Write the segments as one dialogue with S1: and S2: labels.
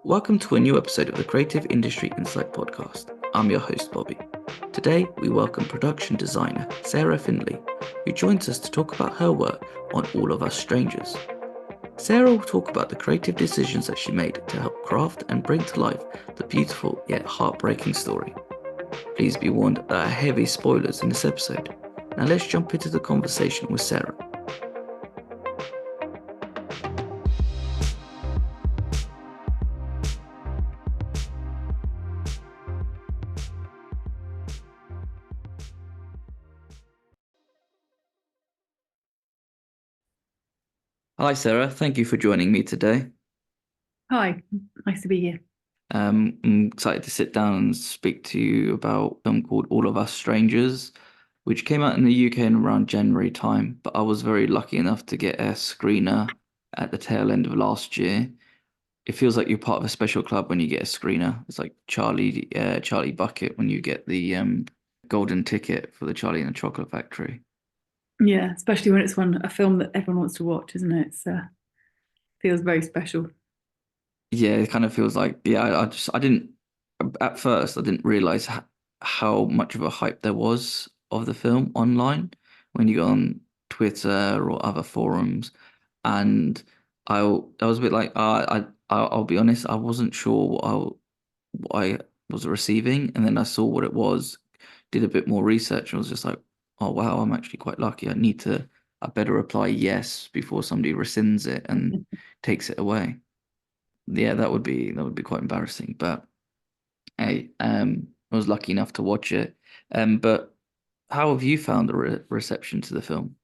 S1: Welcome to a new episode of the Creative Industry Insight podcast. I'm your host, Bobby. Today, we welcome production designer Sarah Finlay, who joins us to talk about her work on All of Us Strangers. Sarah will talk about the creative decisions that she made to help craft and bring to life the beautiful yet heartbreaking story. Please be warned there are heavy spoilers in this episode. Now let's jump into the conversation with Sarah. Hi Sarah, thank you for joining me today.
S2: Hi, nice to be here.
S1: I'm excited to sit down and speak to you about a film called All of Us Strangers, which came out in the UK in around January time, but I was very lucky enough to get a screener at the tail end of last year. It feels like you're part of a special club when you get a screener. It's like Charlie Bucket when you get the golden ticket for the Charlie and the Chocolate Factory.
S2: Yeah, especially when it's a film that everyone wants to watch, isn't it? It's feels very special.
S1: Yeah, it kind of feels like, I didn't, at first, I didn't realize how much of a hype there was of the film online when you go on Twitter or other forums. And I was a bit like, I'll be honest, I wasn't sure what I was receiving. And then I saw what it was, did a bit more research, and was just like, oh, wow, I'm actually quite lucky. I better reply yes before somebody rescinds it and takes it away. Yeah, that would be quite embarrassing. But hey, I was lucky enough to watch it. But how have you found the reception to the film?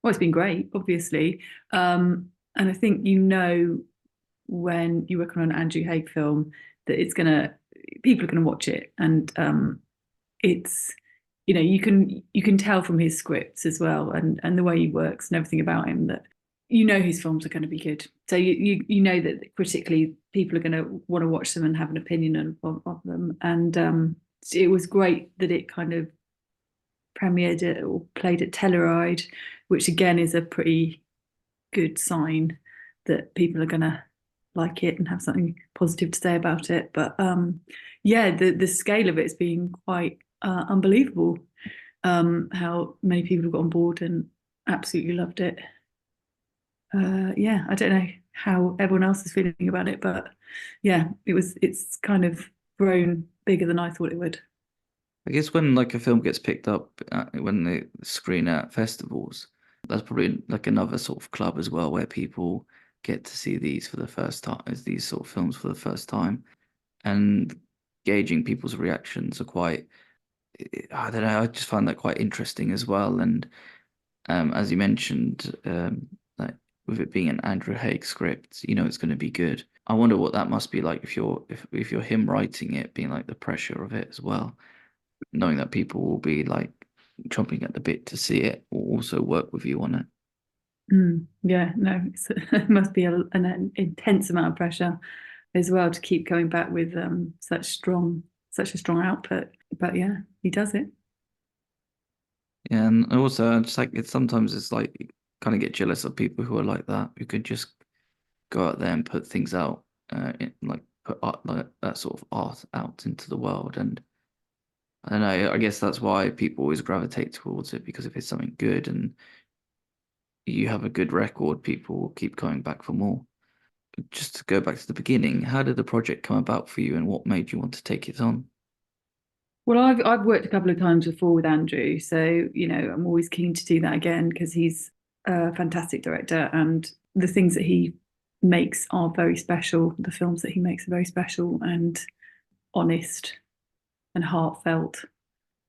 S2: Well, it's been great, obviously. And I think when you're working on an Andrew Haigh film that people are gonna watch it, and it's you can tell from his scripts as well, and the way he works and everything about him that his films are going to be good. So you know that critically people are going to want to watch them and have an opinion of them. And it was great that it kind of premiered it or played at Telluride, which again is a pretty good sign that people are going to like it and have something positive to say about it. But yeah, the scale of it's been quite unbelievable. How many people have got on board and absolutely loved it. Yeah, I don't know how everyone else is feeling about it, but yeah, it's kind of grown bigger than I thought it would.
S1: I guess when like a film gets picked up when they screen at festivals, that's probably like another sort of club as well where people get to see these for the first time, as these sort of films for the first time, and gauging people's reactions are quite. I don't know. I just find that quite interesting as well. And as you mentioned, like with it being an Andrew Haigh script, it's going to be good. I wonder what that must be like if you're him writing it, being like the pressure of it as well, knowing that people will be like chomping at the bit to see it or also work with you on it.
S2: Yeah, no, it must be an intense amount of pressure as well to keep going back with such a strong output. But yeah, he does it.
S1: Yeah, and also I just like it's like kind of get jealous of people who are like that, who could just go out there and put things out, like put art like that sort of art out into the world. And I don't know, I guess that's why people always gravitate towards it, because if it's something good and you have a good record, people will keep going back for more. Just to go back to the beginning, how did the project come about for you and what made you want to take it on?
S2: Well, I've worked a couple of times before with Andrew, so I'm always keen to do that again because he's a fantastic director, and the things that he makes are very special. The films that he makes are very special and honest and heartfelt.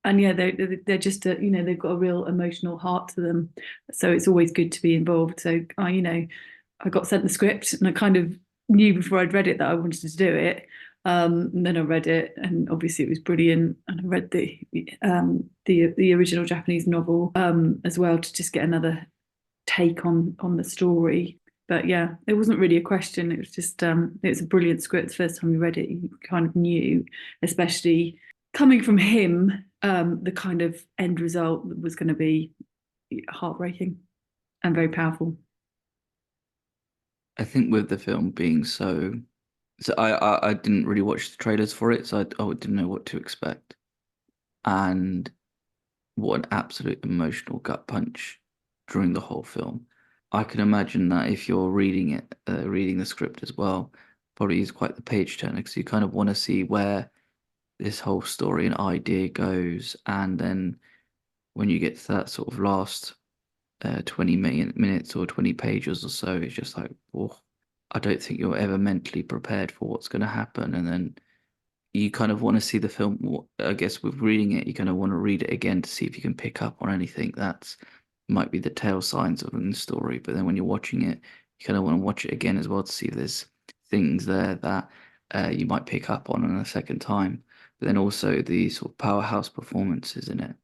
S2: And yeah, they're just they've got a real emotional heart to them. So it's always good to be involved. So I got sent the script and I kind of knew before I'd read it that I wanted to do it. And then I read it, and obviously it was brilliant. And I read the original Japanese novel as well to just get another take on the story. But yeah, it wasn't really a question. It was just it was a brilliant script. The first time you read it, you kind of knew, especially coming from him, the kind of end result was going to be heartbreaking and very powerful.
S1: I think with the film being so So I didn't really watch the trailers for it, so I didn't know what to expect. And what an absolute emotional gut punch during the whole film. I can imagine that if you're reading it, reading the script as well, probably is quite the page turner because you kind of want to see where this whole story and idea goes, and then when you get to that sort of last 20 minutes or 20 pages or so, it's just like, oh, I don't think you're ever mentally prepared for what's going to happen, and then you kind of want to see the film. I guess with reading it, you kind of want to read it again to see if you can pick up on anything that's might be the tail signs of the story. But then when you're watching it, you kind of want to watch it again as well to see if there's things there that you might pick up on a second time. But then also the sort of powerhouse performances in it.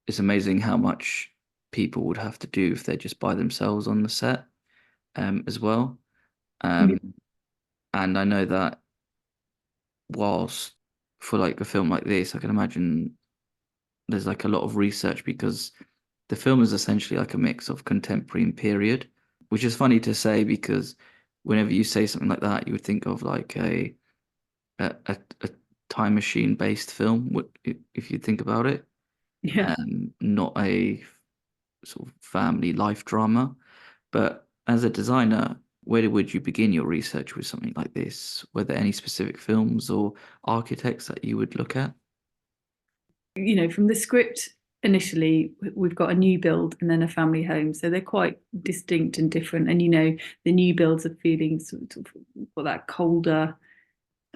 S1: It's amazing how much people would have to do if they're just by themselves on the set, as well.
S2: Yeah.
S1: Um, and I know that whilst for like a film like this, I can imagine there's like a lot of research because the film is essentially like a mix of contemporary and period, which is funny to say because whenever you say something like that, you would think of like a time machine based film, if you think about it,
S2: Yeah.
S1: not a sort of family life drama. But as a designer, where would you begin your research with something like this? Were there any specific films or architects that you would look at?
S2: From the script initially, we've got a new build and then a family home. So they're quite distinct and different. And, the new builds are feeling sort of got that colder,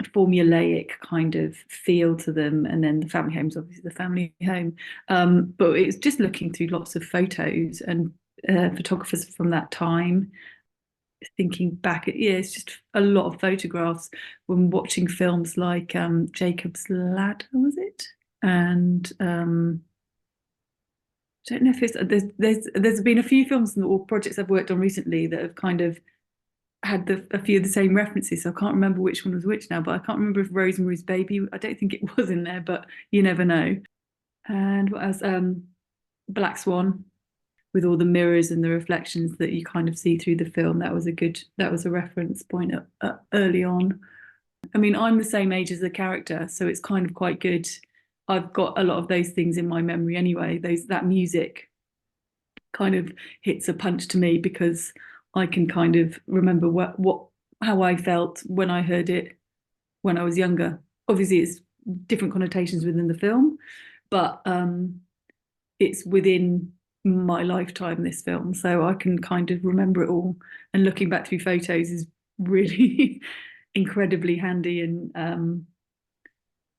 S2: formulaic kind of feel to them. And then the family home's obviously the family home. But it's just looking through lots of photos and photographers from that time. Thinking back, yeah, it's just a lot of photographs when watching films like Jacob's Ladder, was it? And I don't know if it's there's been a few films or projects I've worked on recently that have kind of had a few of the same references. So I can't remember which one was which now, but I can't remember if Rosemary's Baby. I don't think it was in there, but you never know. And what else? Black Swan with all the mirrors and the reflections that you kind of see through the film. That was a reference point early on. I mean, I'm the same age as the character, so it's kind of quite good. I've got a lot of those things in my memory anyway. That music kind of hits a punch to me because I can kind of remember what how I felt when I heard it when I was younger. Obviously, it's different connotations within the film, but it's within my lifetime, this film, so I can kind of remember it all. And looking back through photos is really incredibly handy and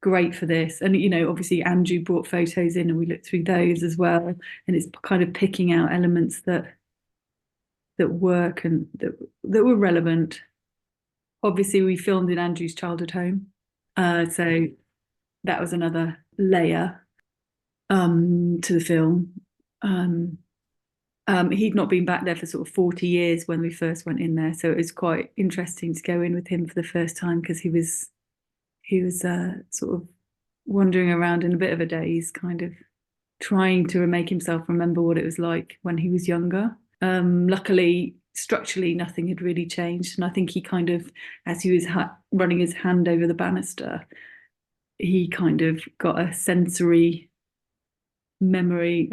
S2: great for this. And obviously Andrew brought photos in and we looked through those as well, and it's kind of picking out elements that work and that were relevant. Obviously we filmed in Andrew's childhood home, so that was another layer to the film. He'd not been back there for sort of 40 years when we first went in there, so it was quite interesting to go in with him for the first time because he was sort of wandering around in a bit of a daze, kind of trying to make himself remember what it was like when he was younger. Luckily, structurally, nothing had really changed, and I think he kind of, as he was running his hand over the banister, he kind of got a sensory memory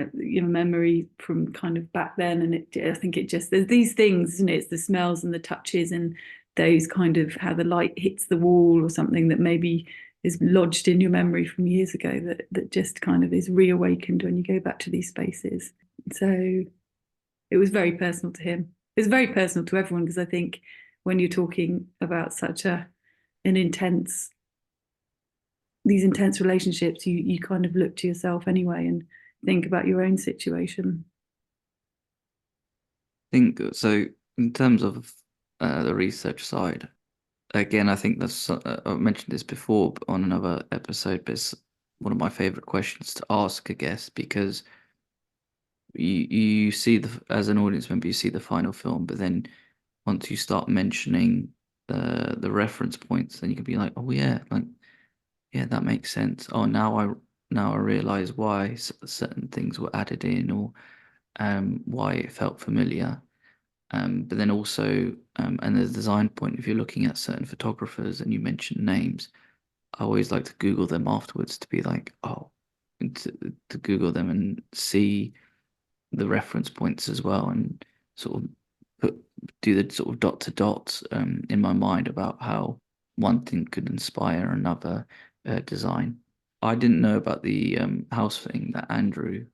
S2: from kind of back then. And I think it just, there's these things, isn't it? It's the smells and the touches and those kind of how the light hits the wall or something that maybe is lodged in your memory from years ago that just kind of is reawakened when you go back to these spaces. So it was very personal to him. It's very personal to everyone because I think when you're talking about such an intense these intense relationships, you kind of look to yourself anyway and think about your own situation.
S1: Think so in terms of the research side. Again, I think that's I've mentioned this before on another episode, but it's one of my favorite questions to ask, I guess, because you see the as an audience member, you see the final film, but then once you start mentioning the reference points, then you can be like, oh yeah, like yeah, that makes sense. Oh, now I realize why certain things were added in, or why it felt familiar. But then also, and the design point, if you're looking at certain photographers and you mention names, I always like to Google them afterwards to be like, oh, and to Google them and see the reference points as well, and sort of put do the sort of dot to dots in my mind about how one thing could inspire another design. I didn't know about the house thing that Andrew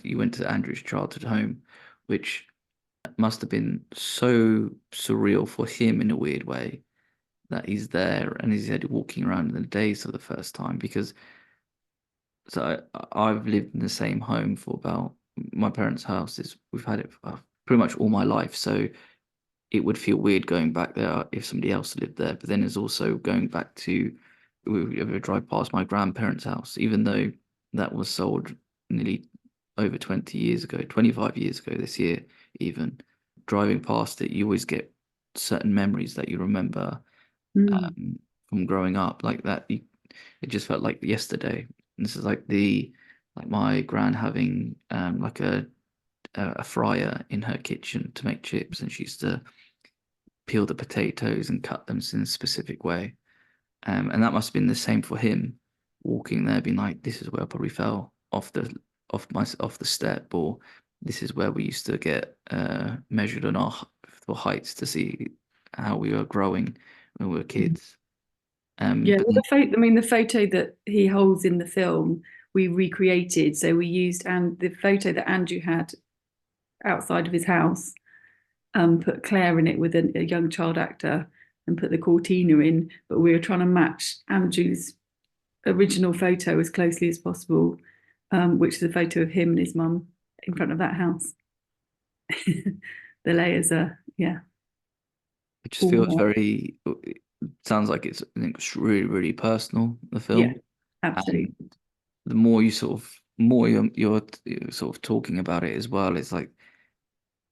S1: you went to Andrew's childhood home, which must have been so surreal for him in a weird way that he's there and he's had walking around in the days for the first time because I've lived in the same home for about my parents' house is we've had it for pretty much all my life, so it would feel weird going back there if somebody else lived there. But then there's also going back to we ever drive past my grandparents' house, even though that was sold nearly over 20 years ago, 25 years ago this year, even driving past it, you always get certain memories that you remember
S2: Mm.
S1: um, from growing up like that. It just felt like yesterday. And this is like my gran having like a fryer in her kitchen to make chips, and she used to peel the potatoes and cut them in a specific way. And that must have been the same for him, walking there, being like, "This is where I probably fell off the step," or "This is where we used to get measured on our for heights to see how we were growing when we were kids."
S2: Yeah,
S1: But
S2: well, I mean, the photo that he holds in the film, we recreated. So we used and the photo that Andrew had outside of his house, put Claire in it with a young child actor and put the Cortina in. But we were trying to match Andrew's original photo as closely as possible, which is a photo of him and his mum in front of that house. The layers are, yeah,
S1: it just
S2: all
S1: feels
S2: more.
S1: very, it sounds like it's really, really personal, the
S2: Yeah,
S1: film.
S2: absolutely.
S1: And the more you sort of, more you're sort of talking about it as well, it's like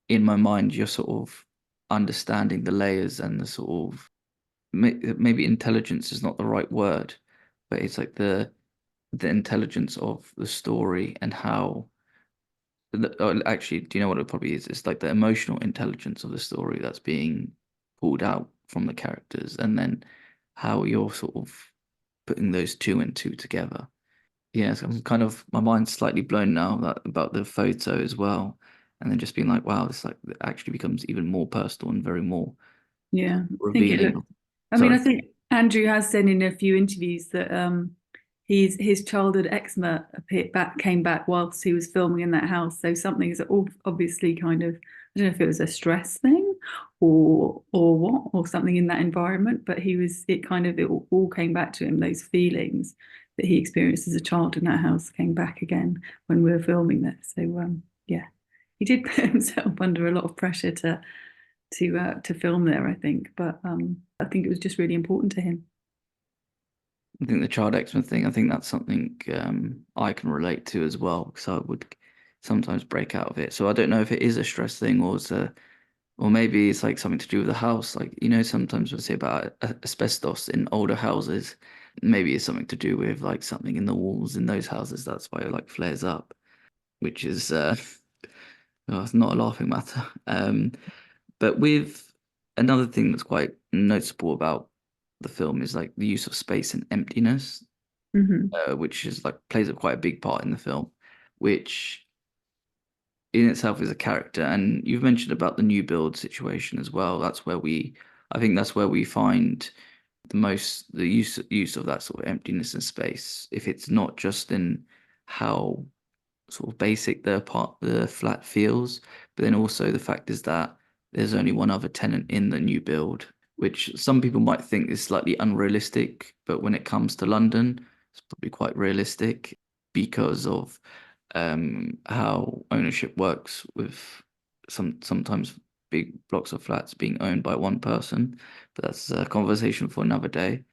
S1: in my mind, you're sort of understanding the layers and the sort of, maybe intelligence is not the right word, but it's like the intelligence of the story and how, actually, do you know what it probably is? It's like the emotional intelligence of the story that's being pulled out from the characters, and then how you're sort of putting those two and two together. Yeah, so I'm kind of my mind's slightly blown now about the photo as well, and then just being like, wow, this like it actually becomes even more personal and very more
S2: Yeah, I think it
S1: revealing.
S2: looked. I mean,
S1: Sorry.
S2: I think Andrew has said in a few interviews that his childhood eczema came back whilst he was filming in that house. So something is all obviously kind of, I don't know if it was a stress thing or what or something in that environment, but it all came back to him. Those feelings that he experienced as a child in that house came back again when we were filming that. So yeah, he did put himself under a lot of pressure to film there, I think. But I think it was just really important to him.
S1: I think the child eczema thing, I think that's something I can relate to as well because I would sometimes break out of it. So I don't know if it is a stress thing or maybe it's like something to do with the house. Like, sometimes we say about asbestos in older houses. Maybe it's something to do with like something in the walls in those houses. That's why it like flares up, which is well, it's not a laughing matter. But with another thing that's quite noticeable about the film is like the use of space and emptiness,
S2: Hmm.
S1: which is like plays a quite a big part in the film, which in itself is a character. And you've mentioned about the new build situation as well. I think that's where we find the use of that sort of emptiness and space. If it's not just in how sort of basic the flat feels, but then also the fact is that there's only one other tenant in the new build, which some people might think is slightly unrealistic, but when it comes to London, it's probably quite realistic because of how ownership works with sometimes big blocks of flats being owned by one person. But that's a conversation for another day.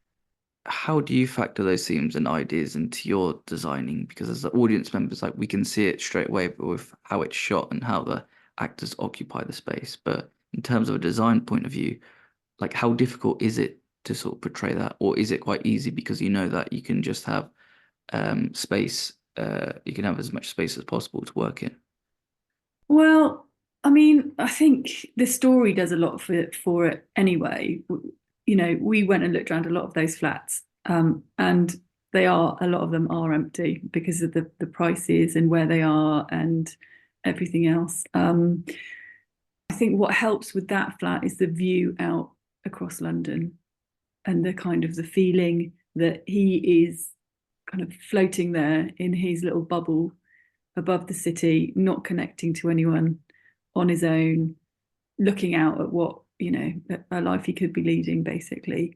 S1: How do you factor those themes and ideas into your designing? Because as the audience members, like we can see it straight away with how it's shot and how the actors occupy the space. But in terms of a design point of view, like how difficult is it to sort of portray that, or is it quite easy because you know that you can just have space, you can have as much space as possible to work in?
S2: Well, I mean, I think the story does a lot for it anyway. You know, we went and looked around a lot of those flats, and a lot of them are empty because of the prices and where they are and everything else. I think what helps with that flat is the view out across London and the kind of the feeling that he is kind of floating there in his little bubble above the city, not connecting to anyone, on his own, looking out at what, you know, a life he could be leading, basically.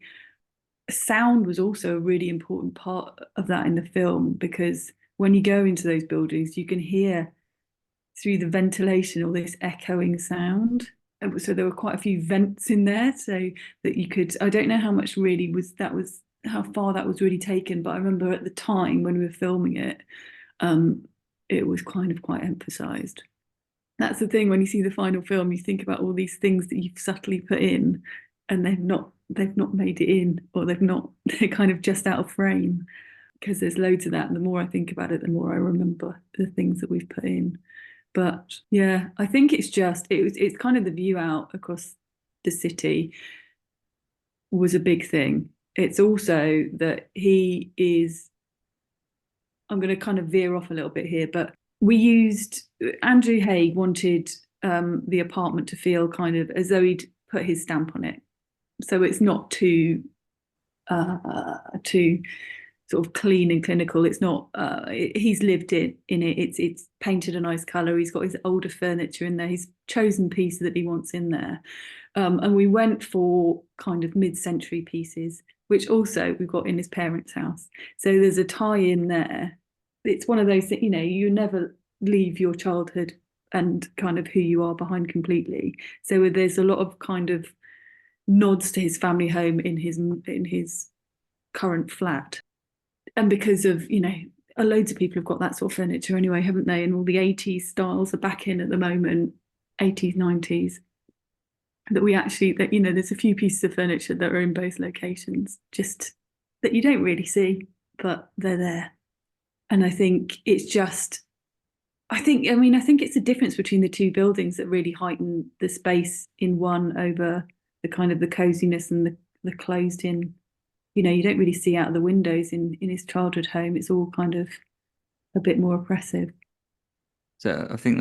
S2: Sound was also a really important part of that in the film, because when you go into those buildings, you can hear through the ventilation all this echoing sound. So there were quite a few vents in there, so that you could, I don't know how much really was how far that was really taken, but I remember at the time when we were filming it, it was kind of quite emphasized. That's the thing, when you see the final film, you think about all these things that you've subtly put in, and they've not made it in, or they're kind of just out of frame, because there's loads of that. And the more I think about it, the more I remember the things that we've put in. But yeah, I think it's kind of the view out across the city was a big thing. It's also that he is, I'm going to kind of veer off a little bit here, but Andrew Haigh wanted the apartment to feel kind of as though he'd put his stamp on it. So it's not too sort of clean and clinical. It's not. He's lived in it. It's painted a nice color. He's got his older furniture in there. He's chosen pieces that he wants in there, and we went for kind of mid-century pieces, which also we've got in his parents' house. So there's a tie in there. It's one of those that, you know, you never leave your childhood and kind of who you are behind completely. So there's a lot of kind of nods to his family home in his current flat. And because of, you know, loads of people have got that sort of furniture anyway, haven't they? And all the 80s styles are back in at the moment, 80s, 90s, that, you know, there's a few pieces of furniture that are in both locations, just that you don't really see, but they're there. And I think it's just, I think it's the difference between the two buildings that really heighten the space in one over the kind of the coziness and the closed in. You know, you don't really see out of the windows in his childhood home. It's all kind of a bit more oppressive.
S1: So I think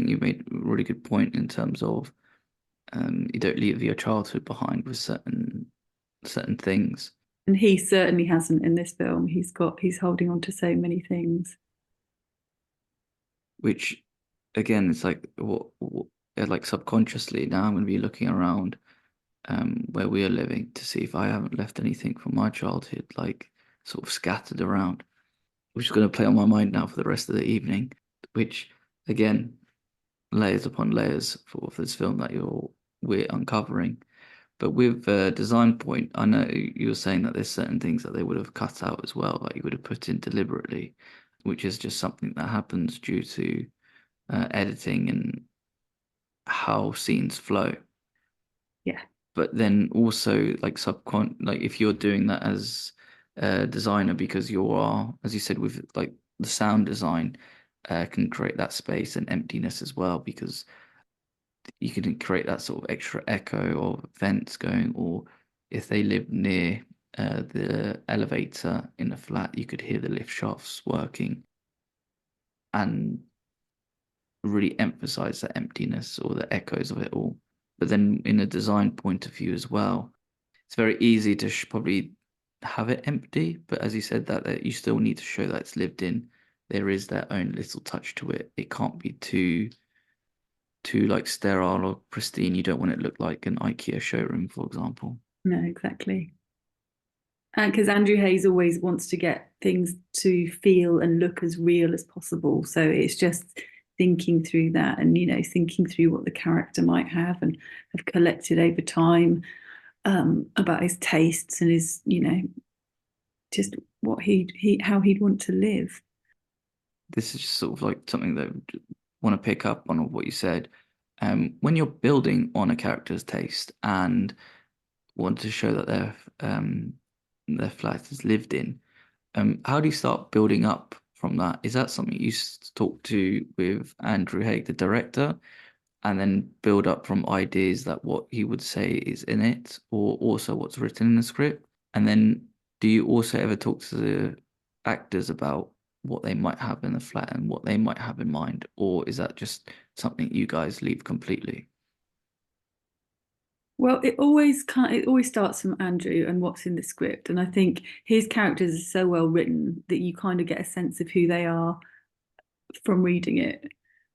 S1: you made a really good point in terms of you don't leave your childhood behind with certain things.
S2: And he certainly hasn't in this film. He's holding on to so many things.
S1: Which again, it's like like subconsciously now I'm going to be looking around where we are living to see if I haven't left anything from my childhood, like sort of scattered around, which is going to play on my mind now for the rest of the evening. Which again, layers upon layers for this film that we're uncovering. But with Design Point, I know you were saying that there's certain things that they would have cut out as well, that you would have put in deliberately, which is just something that happens due to editing and how scenes flow.
S2: Yeah.
S1: But then also like if you're doing that as a designer, because you are, as you said, with like the sound design, can create that space and emptiness as well, because you can create that sort of extra echo or vents going, or if they live near the elevator in the flat, you could hear the lift shafts working and really emphasize the emptiness or the echoes of it all. But then in a design point of view as well, it's very easy to probably have it empty, but as you said, that you still need to show that it's lived in. There is their own little touch to it. It can't be too like sterile or pristine. You don't want it to look like an IKEA showroom, for example.
S2: No, exactly. And because Andrew Hayes always wants to get things to feel and look as real as possible. So it's just thinking through that, and, you know, thinking through what the character might have and have collected over time, about his tastes and his, you know, just what how he'd want to live.
S1: This is just sort of like something that I want to pick up on what you said. When you're building on a character's taste and want to show that their flat is lived in, how do you start building up from that. Is that something you talk to with Andrew Haigh, the director, and then build up from ideas that what he would say is in it, or also what's written in the script? And then do you also ever talk to the actors about what they might have in the flat and what they might have in mind, or is that just something you guys leave completely?
S2: Well, it always starts from Andrew and what's in the script, and I think his characters are so well written that you kind of get a sense of who they are from reading it.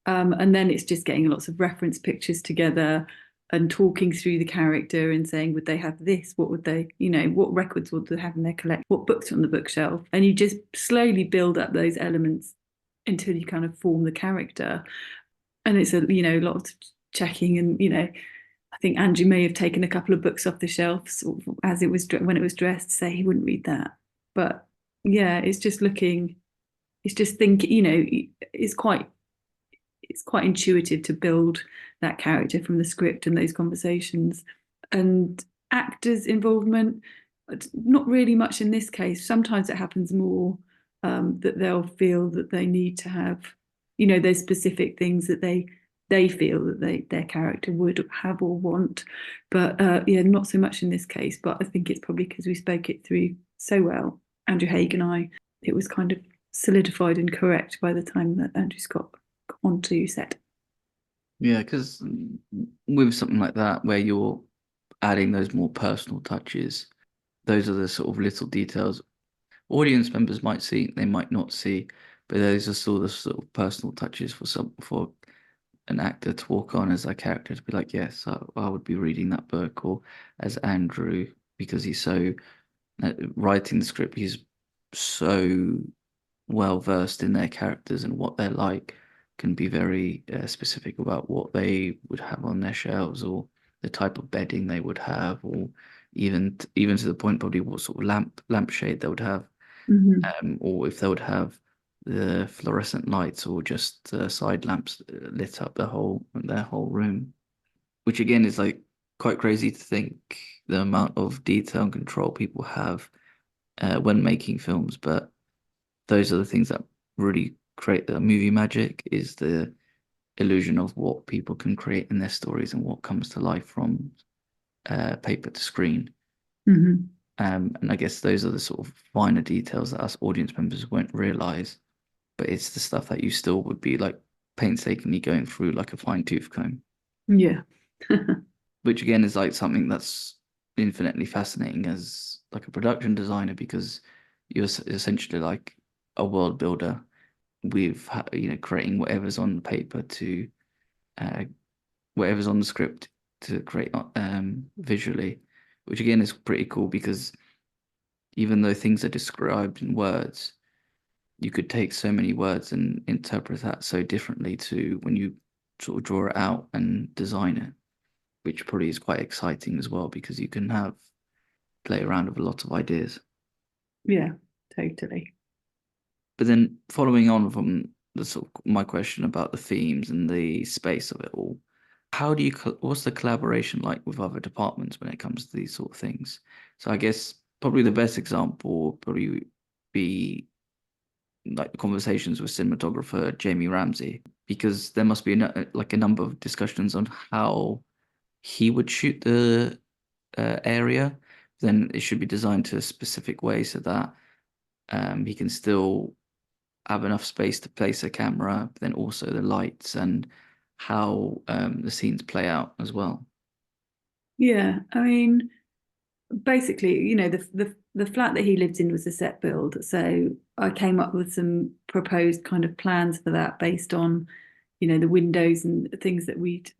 S2: And then it's just getting lots of reference pictures together and talking through the character and saying, would they have this? What would they, what records would they have in their collection? What books are on the bookshelf? And you just slowly build up those elements until you kind of form the character. And it's a lot of checking and, I think Andrew may have taken a couple of books off the shelves as it was when it was dressed to say he wouldn't read that. But yeah, it's just looking, it's just thinking, it's quite intuitive to build that character from the script and those conversations. And actors' involvement, not really much in this case. Sometimes it happens more that they'll feel that they need to have, those specific things that they feel that their character would have or want. But yeah, not so much in this case. But I think it's probably because we spoke it through so well, Andrew Haigh and I. It was kind of solidified and correct by the time that Andrew Scott got onto set.
S1: Yeah, because with something like that, where you're adding those more personal touches, those are the sort of little details audience members might see, they might not see, but those are still the sort of personal touches for an actor to walk on as a character to be like, yes, I would be reading that book, or as Andrew, because he's so writing the script, he's so well versed in their characters and what they're like, can be very specific about what they would have on their shelves or the type of bedding they would have, or even to the point probably what sort of lampshade they would have, or if they would have the fluorescent lights or just side lamps lit up their whole room, which again is like quite crazy to think the amount of detail and control people have when making films. But those are the things that really create the movie magic, is the illusion of what people can create in their stories and what comes to life from paper to screen.
S2: Mm-hmm.
S1: And I guess those are the sort of finer details that us audience members won't realize, but it's the stuff that you still would be like painstakingly going through like a fine tooth comb.
S2: Yeah.
S1: Which again is like something that's infinitely fascinating as like a production designer, because you're essentially like a world builder with creating whatever's on the paper to uh, whatever's on the script to create visually, which again is pretty cool because even though things are described in words, you could take so many words and interpret that so differently to when you sort of draw it out and design it, which probably is quite exciting as well because you can have play around with a lot of ideas.
S2: Yeah, totally.
S1: But then following on from the sort of my question about the themes and the space of it all, how do you what's the collaboration like with other departments when it comes to these sort of things? So I guess probably the best example would probably be like the conversations with cinematographer Jamie Ramsey, because there must be like a number of discussions on how he would shoot the area. Then it should be designed to a specific way so that he can still have enough space to place a camera, but then also the lights and how the scenes play out as well.
S2: Yeah, I mean, basically, the flat that he lived in was a set build. So I came up with some proposed kind of plans for that based on, the windows and things that we'd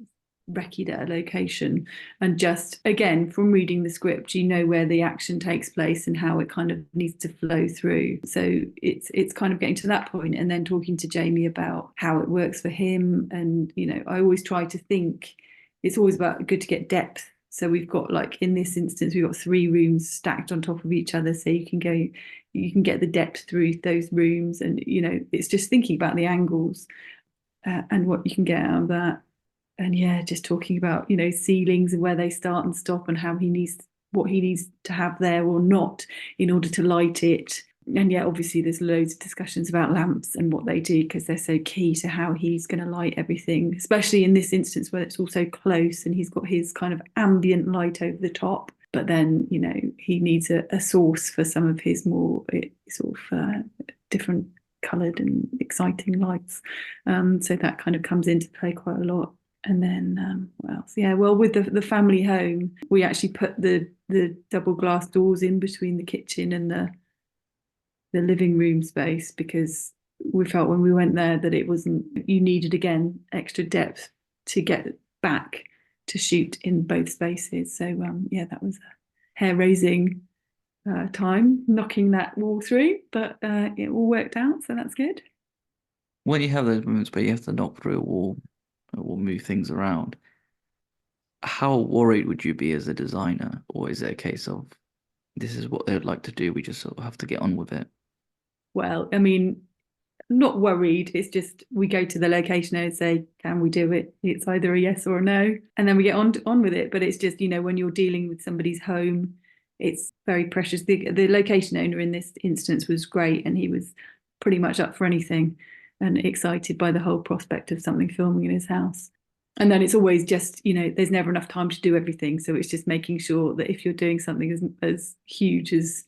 S2: recce'd at a location. And just again, from reading the script, where the action takes place and how it kind of needs to flow through. So it's kind of getting to that point and then talking to Jamie about how it works for him. And, I always try to think it's always about good to get depth. So we've got, like, in this instance, we've got 3 rooms stacked on top of each other. So you can get the depth through those rooms. And, it's just thinking about the angles and what you can get out of that. And yeah, just talking about, ceilings and where they start and stop and what he needs to have there or not in order to light it. And yeah, obviously there's loads of discussions about lamps and what they do because they're so key to how he's going to light everything, especially in this instance where it's all so close and he's got his kind of ambient light over the top. But then, you know, he needs a source for some of his more sort of different coloured and exciting lights. So that kind of comes into play quite a lot. And then what else? Yeah, well, with the family home, we actually put the double glass doors in between the kitchen and the living room space because we felt when we went there that it wasn't, you needed again extra depth to get back to shoot in both spaces. So yeah, that was a hair raising time knocking that wall through, but it all worked out, so that's good.
S1: When you have those moments where you have to knock through a wall or move things around, how worried would you be as a designer, or is it a case of this is what they would like to do, we just sort of have to get on with it?
S2: Well, I mean, not worried. It's just we go to the location and say, "Can we do it?" It's either a yes or a no, and then we get on with it. But it's just, you know, when you're dealing with somebody's home, it's very precious. The location owner in this instance was great, and he was pretty much up for anything, and excited by the whole prospect of something filming in his house. And then it's always just, you know, there's never enough time to do everything, so it's just making sure that if you're doing something as huge as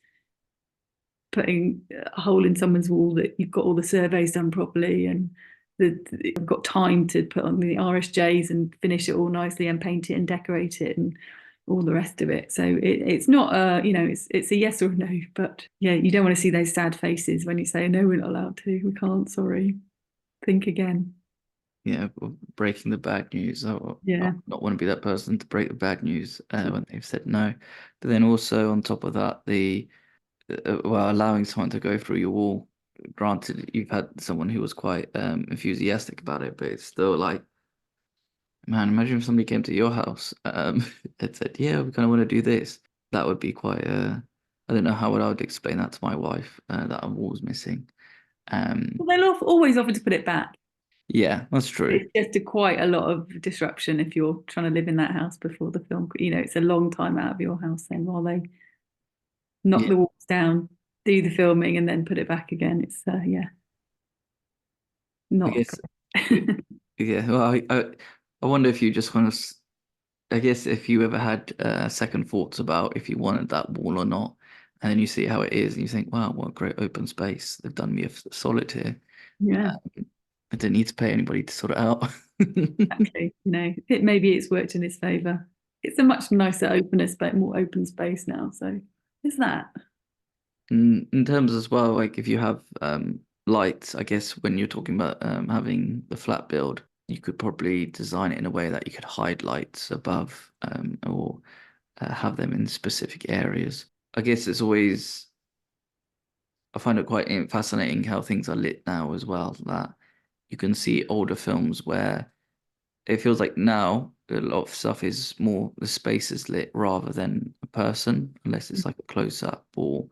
S2: putting a hole in someone's wall, that you've got all the surveys done properly and you've got time to put on the RSJs and finish it all nicely and paint it and decorate it and all the rest of it. So it's not you know, it's a yes or a no, but yeah, you don't want to see those sad faces when you say, no, we're not allowed to, we can't, sorry, think again.
S1: Yeah, breaking the bad news. I
S2: Yeah.
S1: not want to be that person to break the bad news when they've said no. But then also on top of that, the well, allowing someone to go through your wall. Granted, you've had someone who was quite enthusiastic about it, but it's still like, man, imagine if somebody came to your house and said, "Yeah, we kind of want to do this." That would be quite. I don't know how I would explain that to my wife that a wall's missing. Um,
S2: Well, they'll always offer to put it back.
S1: yeah, that's true.
S2: It's just quite a lot of disruption if you're trying to live in that house before the film. You know, it's a long time out of your house then while they knock
S1: Yeah,
S2: the walls down, do the filming, and then put it back again. It's yeah,
S1: I
S2: not
S1: guess.
S2: great.
S1: Yeah, well, I wonder if you just kind of. I guess if you ever had second thoughts about if you wanted that wall or not, and then you see how it is, and you think, wow, what a great open space. They've done me a solid here.
S2: Yeah,
S1: Um, I didn't need to pay anybody to sort it out.
S2: exactly. You know, maybe it's worked in his favour. It's a much nicer, opener space, more open space now. So is that?
S1: In terms as well, like if you have lights, I guess when you're talking about having the flat build, you could probably design it in a way that you could hide lights above or have them in specific areas. I guess it's always I find it quite fascinating how things are lit now as well, that you can see older films where it feels like now a lot of stuff is more the space is lit rather than a person, unless it's like a close up or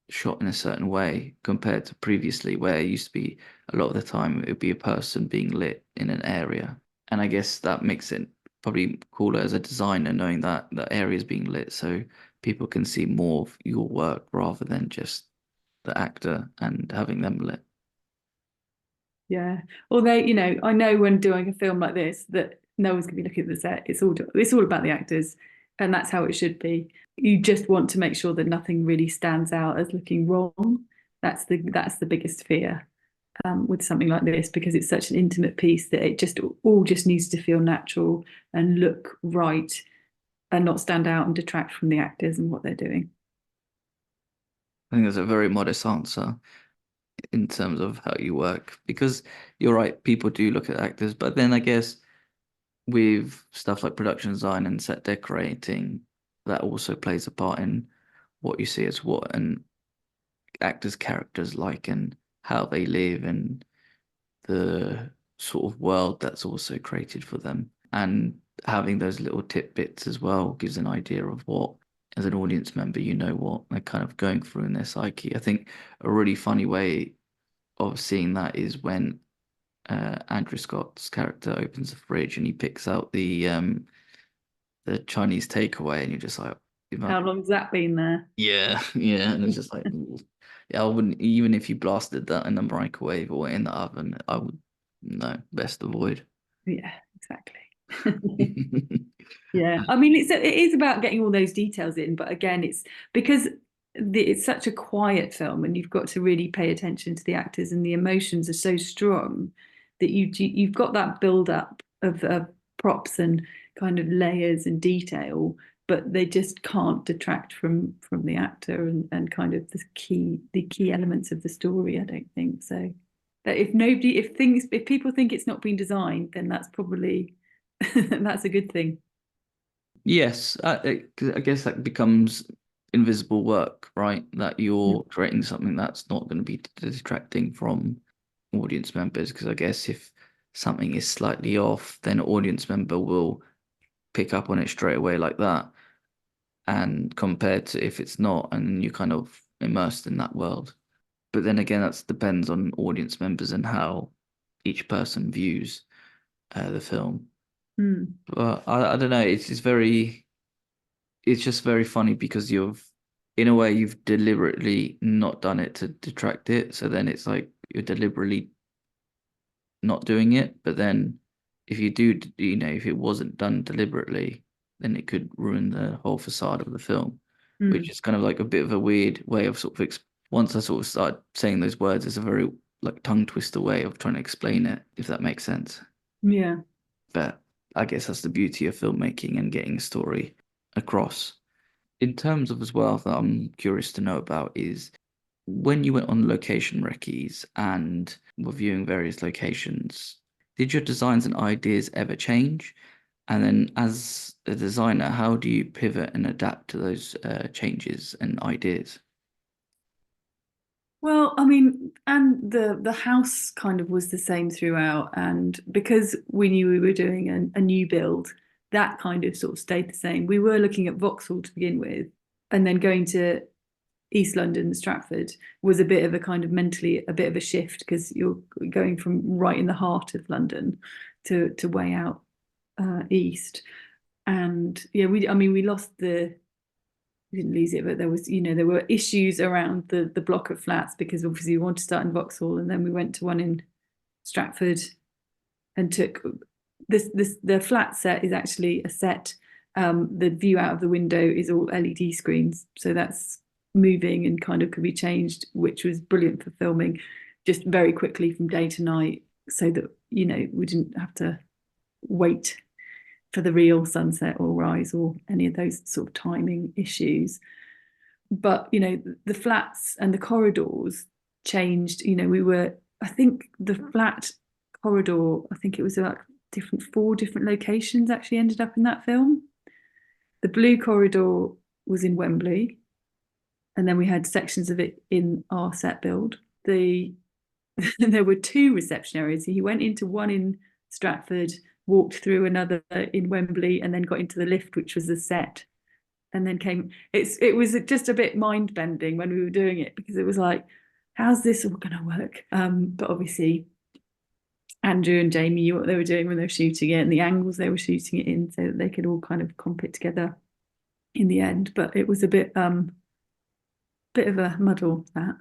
S1: shot in a certain way compared to previously where it used to be a lot of the time it would be a person being lit in an area. And I guess that makes it probably cooler as a designer knowing that the area is being lit so people can see more of your work rather than just the actor and having them lit.
S2: Yeah. Although, you know, I know when doing a film like this that no one's going to be looking at the set. It's all about the actors, and that's how it should be. You just want to make sure that nothing really stands out as looking wrong. That's the biggest fear with something like this because it's such an intimate piece that it just all just needs to feel natural and look right and not stand out and detract from the actors and what they're doing.
S1: I think that's a very modest answer in terms of how you work because you're right, people do look at actors, but then I guess with stuff like production design and set decorating, that also plays a part in what you see as what an actor's characters like and how they live and the sort of world that's also created for them. And having those little tidbits as well gives an idea of what, as an audience member, you know what they're kind of going through in their psyche. I think a really funny way of seeing that is when Andrew Scott's character opens the fridge and he picks out the Chinese takeaway, and you're just like,
S2: How long's that been there?
S1: yeah, yeah, and it's just like, ooh. I wouldn't, even if you blasted that in the microwave or in the oven, I would, no, best avoid.
S2: Yeah, exactly. Yeah, I mean, it is about getting all those details in, but again, it's because it's such a quiet film, and you've got to really pay attention to the actors, and the emotions are so strong that you've got that build up of props and kind of layers and detail, but they just can't detract from the actor and kind of the key elements of the story. I don't think so. But if people think it's not been designed, then that's probably that's a good thing.
S1: Yes, 'cause I guess that becomes invisible work, right? That
S2: Yeah.
S1: you're creating something that's not going to be distracting from audience members. Because I guess if something is slightly off, then an audience member will pick up on it straight away like that. And compared to if it's not, and you're kind of immersed in that world. But then again, that depends on audience members and how each person views the film.
S2: Mm.
S1: But I don't know. It's just very funny because in a way, you've deliberately not done it to detract it. So then it's like you're deliberately not doing it. But then if you do, if it wasn't done deliberately, then it could ruin the whole facade of the film, which
S2: Mm.
S1: is kind of like a bit of a weird way of sort of, once I sort of start saying those words, it's a very like tongue twister way of trying to explain it, if that makes sense.
S2: Yeah.
S1: But I guess that's the beauty of filmmaking and getting a story across. In terms of as well that I'm curious to know about is when you went on location recce's and were viewing various locations, did your designs and ideas ever change? And then as a designer, how do you pivot and adapt to those changes and ideas?
S2: Well, I mean, and the house kind of was the same throughout, and because we knew we were doing a new build, that kind of sort of stayed the same. We were looking at Vauxhall to begin with, and then going to East London, Stratford was a bit of a kind of mentally a bit of a shift because you're going from right in the heart of London to way out east. And yeah, I mean, we didn't lose it, but there was, there were issues around the block of flats because obviously we wanted to start in Vauxhall, and then we went to one in Stratford and took the flat set is actually a set. The view out of the window is all LED screens, so that's moving and kind of could be changed, which was brilliant for filming just very quickly from day to night, so that we didn't have to wait for the real sunset or rise or any of those sort of timing issues. But the flats and the corridors changed. I think the flat corridor, I think it was about four different locations actually ended up in that film. The blue corridor was in Wembley, and then we had sections of it in our set build. There were two reception areas. He went into one in Stratford, walked through another in Wembley, and then got into the lift, which was the set. And then it was just a bit mind bending when we were doing it because it was like, how's this all going to work? But obviously, Andrew and Jamie knew what they were doing when they were shooting it and the angles they were shooting it in, so that they could all kind of comp it together in the end. But it was a bit of a muddle, that.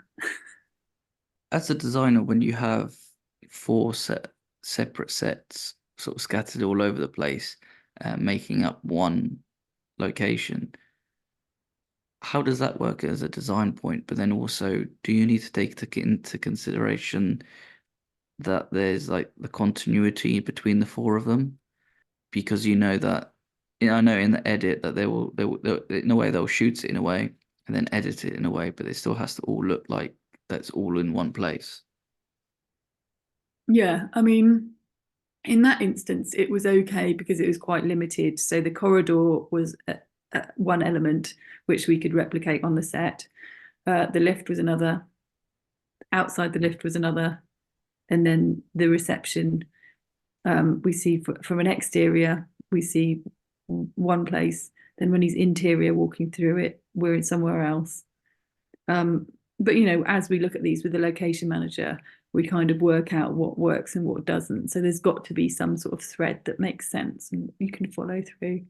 S1: As a designer, when you have four separate sets sort of scattered all over the place, making up one location, how does that work as a design point? But then also, do you need to take into consideration that there's like the continuity between the four of them? Because I know in the edit that they'll in a way they'll shoot it in a way and then edit it in a way, but it still has to all look like that's all in one place.
S2: Yeah, I mean, in that instance, it was okay because it was quite limited. So the corridor was one element which we could replicate on the set. The lift was another. Outside the lift was another, and then the reception we see from an exterior. We see one place. Then when he's interior walking through it, we're in somewhere else. But as we look at these with the location manager, we kind of work out what works and what doesn't. So there's got to be some sort of thread that makes sense and you can follow through.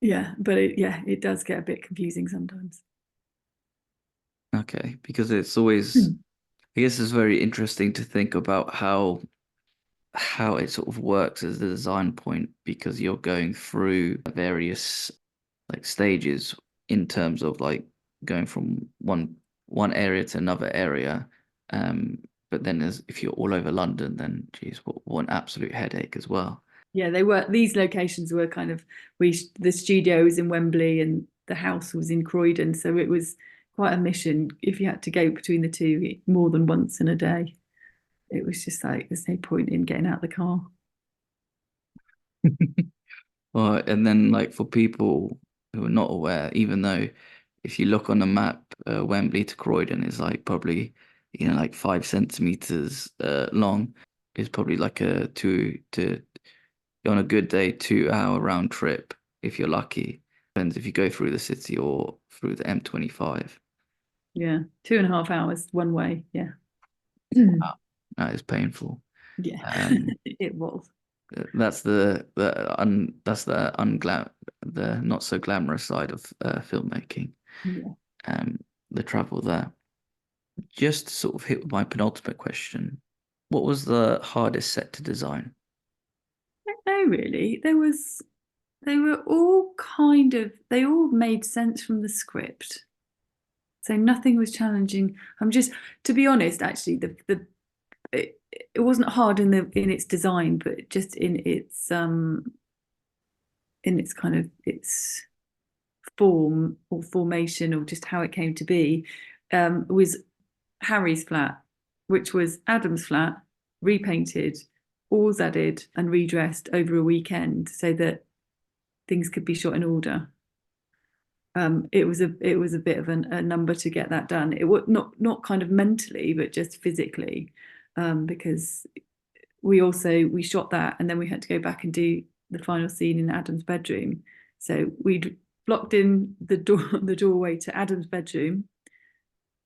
S2: Yeah, but it does get a bit confusing sometimes.
S1: Okay. Okay, because it's always,
S2: Hmm.
S1: I guess it's very interesting to think about how it sort of works as the design point because you're going through various like stages in terms of like going from one area to another area. Um, but then as if you're all over London, then geez, what an absolute headache as well.
S2: Yeah, they were, these locations were kind of, the studio was in Wembley and the house was in Croydon, so it was quite a mission if you had to go between the two more than once in a day. It was just like there's no point in getting out of the car.
S1: And then like for people who are not aware, even though if you look on the map, Wembley to Croydon is like probably, like 5 centimeters long. It's probably like a on a good day, 2 hour round trip if you're lucky. Depends if you go through the city or through the M25.
S2: Yeah, 2.5 hours one way. Yeah.
S1: Wow, that is painful.
S2: Yeah,
S1: Um,
S2: it was.
S1: that's the not so glamorous side of filmmaking.
S2: Yeah.
S1: Um, the travel there. Just to sort of hit with my penultimate question, what was the hardest set to design?
S2: No, really. They were all they all made sense from the script. So nothing was challenging. I'm just, to be honest, actually, it wasn't hard in its design, but just in its kind of its form or formation or just how it came to be, was Harry's flat, which was Adam's flat, repainted, walls added and redressed over a weekend so that things could be shot in order. It was a bit of a number to get that done. It was not kind of mentally, but just physically, because we shot that and then we had to go back and do the final scene in Adam's bedroom. So we'd blocked in the doorway to Adam's bedroom,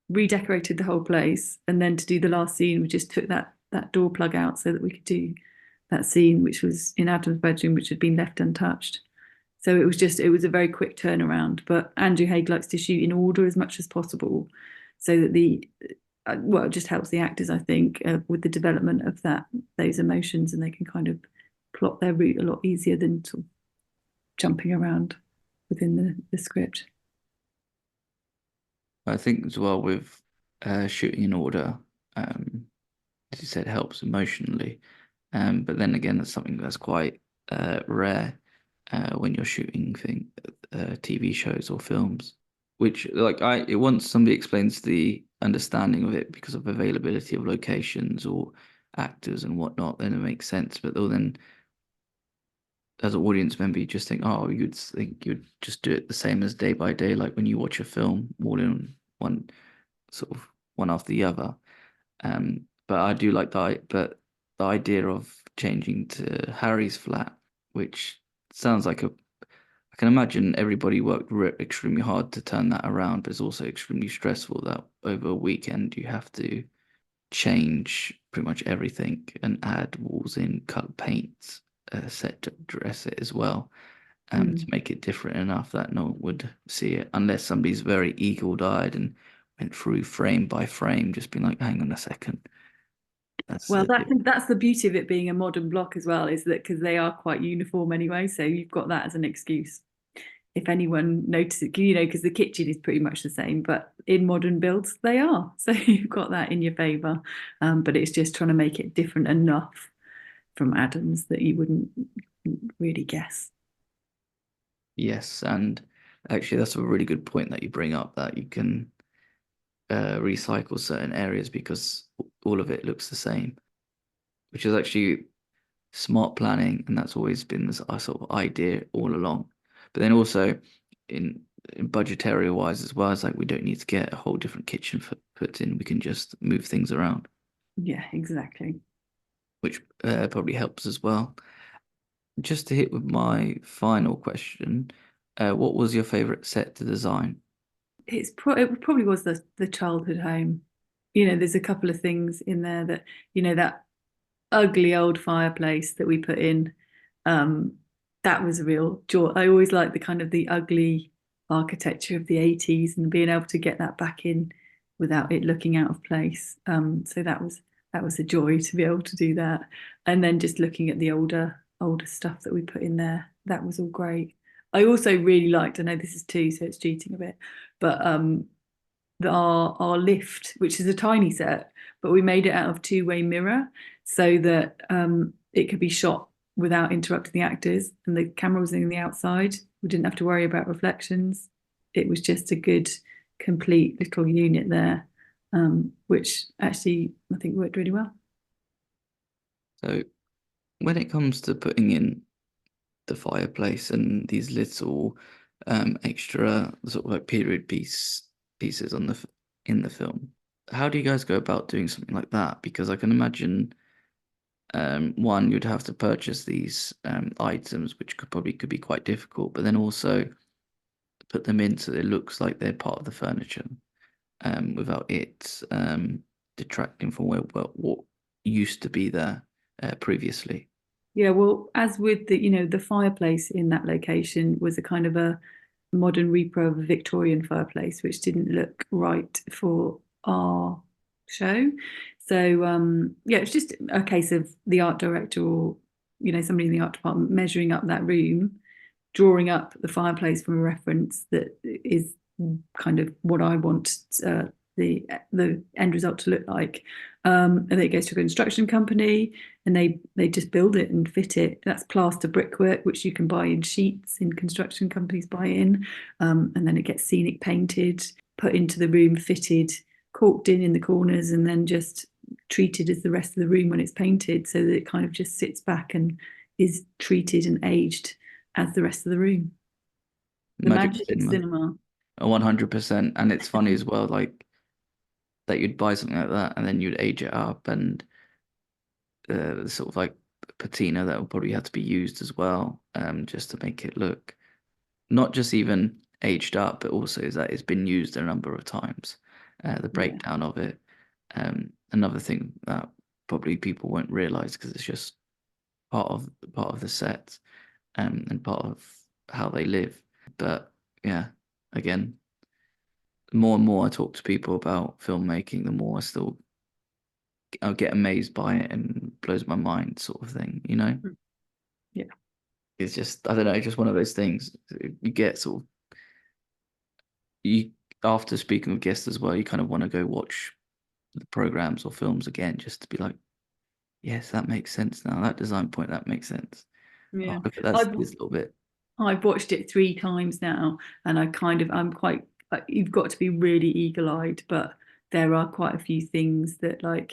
S2: redecorated the whole place, and then to do the last scene, we just took that door plug out so that we could do that scene, which was in Adam's bedroom, which had been left untouched. So it was a very quick turnaround. But Andrew Haigh likes to shoot in order as much as possible, so that well, it just helps the actors, I think, with the development of those emotions, and they can kind of plot their route a lot easier than sort of jumping around within the script.
S1: I think as well with shooting in order, um, as you said, helps emotionally. But then again, that's something that's quite rare when you're shooting TV shows or films. Which like once somebody explains the understanding of it because of availability of locations or actors and whatnot, then it makes sense. But then as an audience member, you just think, oh, you'd think you'd just do it the same as day by day, like when you watch a film, all in one sort of one after the other. But I do like the idea of changing to Harry's flat, which sounds like I can imagine everybody worked extremely hard to turn that around, but it's also extremely stressful that over a weekend you have to change pretty much everything and add walls in, cut paints, set to dress it as well, to
S2: Mm.
S1: make it different enough that no one would see it unless somebody's very eagle-eyed and went through frame by frame, just being like, hang on a second. That's
S2: Well,
S1: a bit,
S2: that's the beauty of it being a modern block as well, is that because they are quite uniform anyway, so you've got that as an excuse. If anyone notices, because the kitchen is pretty much the same, but in modern builds they are. So you've got that in your favour. But it's just trying to make it different enough from Adams that you wouldn't really guess.
S1: yes, and actually that's a really good point that you bring up that you can recycle certain areas because all of it looks the same, which is actually smart planning, and that's always been this sort of idea all along. But then also in, in budgetary wise as well, it's like we don't need to get a whole different kitchen put in. We can just move things around,
S2: Yeah, exactly.
S1: which probably helps as well. Just to hit with my final question, what was your favorite set to design?
S2: It probably was the childhood home. There's a couple of things in there that that ugly old fireplace that we put in. Um, that was a real joy. I always liked the kind of the ugly architecture of the 80s and being able to get that back in without it looking out of place. So that was a joy to be able to do that. And then just looking at the older stuff that we put in there, that was all great. I also really liked, I know this is two, so it's cheating a bit, but our lift, which is a tiny set, but we made it out of two-way mirror so that it could be shot without interrupting the actors, and the camera was in the outside. We didn't have to worry about reflections. It was just a good, complete little unit there, which actually I think worked really well.
S1: So when it comes to putting in the fireplace and these little extra sort of like pieces on in the film, how do you guys go about doing something like that? Because I can imagine one, you'd have to purchase these items, which could be quite difficult, but then also put them in so it looks like they're part of the furniture, without it detracting from what used to be there previously.
S2: Yeah, well, as with the fireplace in that location was a kind of a modern repro of a Victorian fireplace, which didn't look right for our show. So yeah, it's just a case of the art director or somebody in the art department measuring up that room, drawing up the fireplace from a reference that is kind of what I want the end result to look like. And then it goes to a construction company, and they just build it and fit it. That's plaster brickwork, which you can buy in sheets in construction companies buy in, and then it gets scenic painted, put into the room, fitted, corked in the corners, and then just treated as the rest of the room when it's painted, so that it kind of just sits back and is treated and aged as the rest of the room. The
S1: Magic
S2: magic of
S1: cinema.
S2: cinema.
S1: 100%. And it's funny as well, like that you'd buy something like that and then you'd age it up, and sort of like patina that would probably have to be used as well, just to make it look not just even aged up, but also is that it's been used a number of times. The
S2: Yeah.
S1: breakdown of it. Another thing that probably people won't realize because it's just part of the set, and part of how they live. But yeah, again, the more and more I talk to people about filmmaking, the more I get amazed by it and blows my mind, sort of thing.
S2: Yeah.
S1: It's just, I don't know, it's just one of those things. You get sort of you after speaking with guests as well, you kind of want to go watch the programs or films again just to be like, yes, that makes sense now. That design point, that makes sense. Oh,
S2: Yeah.
S1: look at that
S2: I've
S1: this little bit.
S2: I've watched it three times now, and I'm quite you've got to be really eagle-eyed, but there are quite a few things that I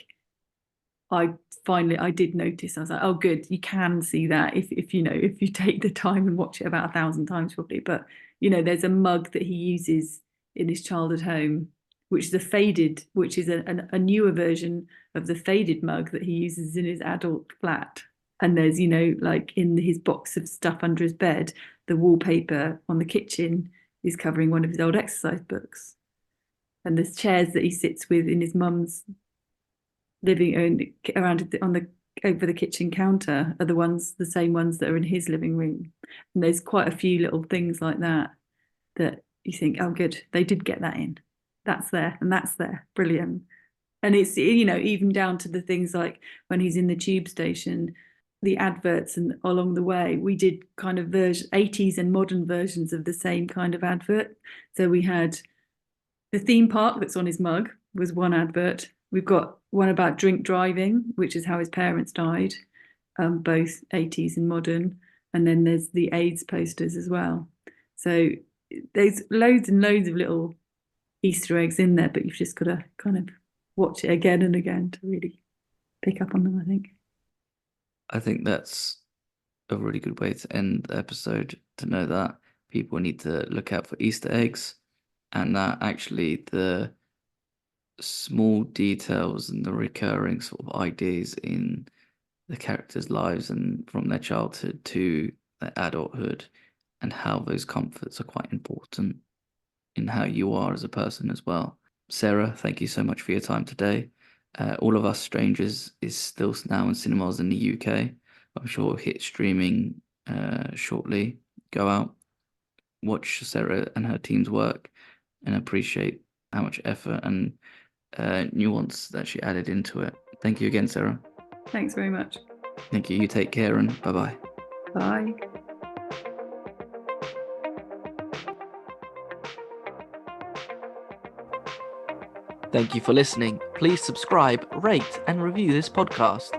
S2: I did notice. I was like, oh, good, you can see that if if you take the time and watch it about 1,000 times probably. But there's a mug that he uses in his childhood home, which is a faded, which is a newer version of the faded mug that he uses in his adult flat. And there's like in his box of stuff under his bed, the wallpaper on the kitchen is covering one of his old exercise books. And there's chairs that he sits with in his mum's living around on the over the kitchen counter are the same ones that are in his living room. And there's quite a few little things like that that you think, oh, good, they did get that in. That's there and that's there. Brilliant. And it's even down to the things like when he's in the tube station, the adverts, and along the way we did kind of 80s and modern versions of the same kind of advert. So we had the theme park that's on his mug was one advert. We've got one about drink driving, which is how his parents died, both 80s and modern. And then there's the AIDS posters as well. So there's loads and loads of little Easter eggs in there, but you've just got to kind of watch it again and again to really pick up on them, I think.
S1: I think that's a really good way to end the episode, to know that people need to look out for Easter eggs, and that actually the small details and the recurring sort of ideas in the characters' lives and from their childhood to their adulthood, and how those comforts are quite important in how you are as a person as well. Sarah, thank you so much for your time today. All of Us Strangers is still now in cinemas in the UK. I'm sure it'll hit streaming shortly. Go out, watch Sarah and her team's work, and appreciate how much effort and nuance that she added into it. Thank you again, Sarah.
S2: Thanks very much.
S1: Thank you. You take care, and bye-bye.
S2: Bye.
S1: Thank you for listening. Please subscribe, rate, and review this podcast.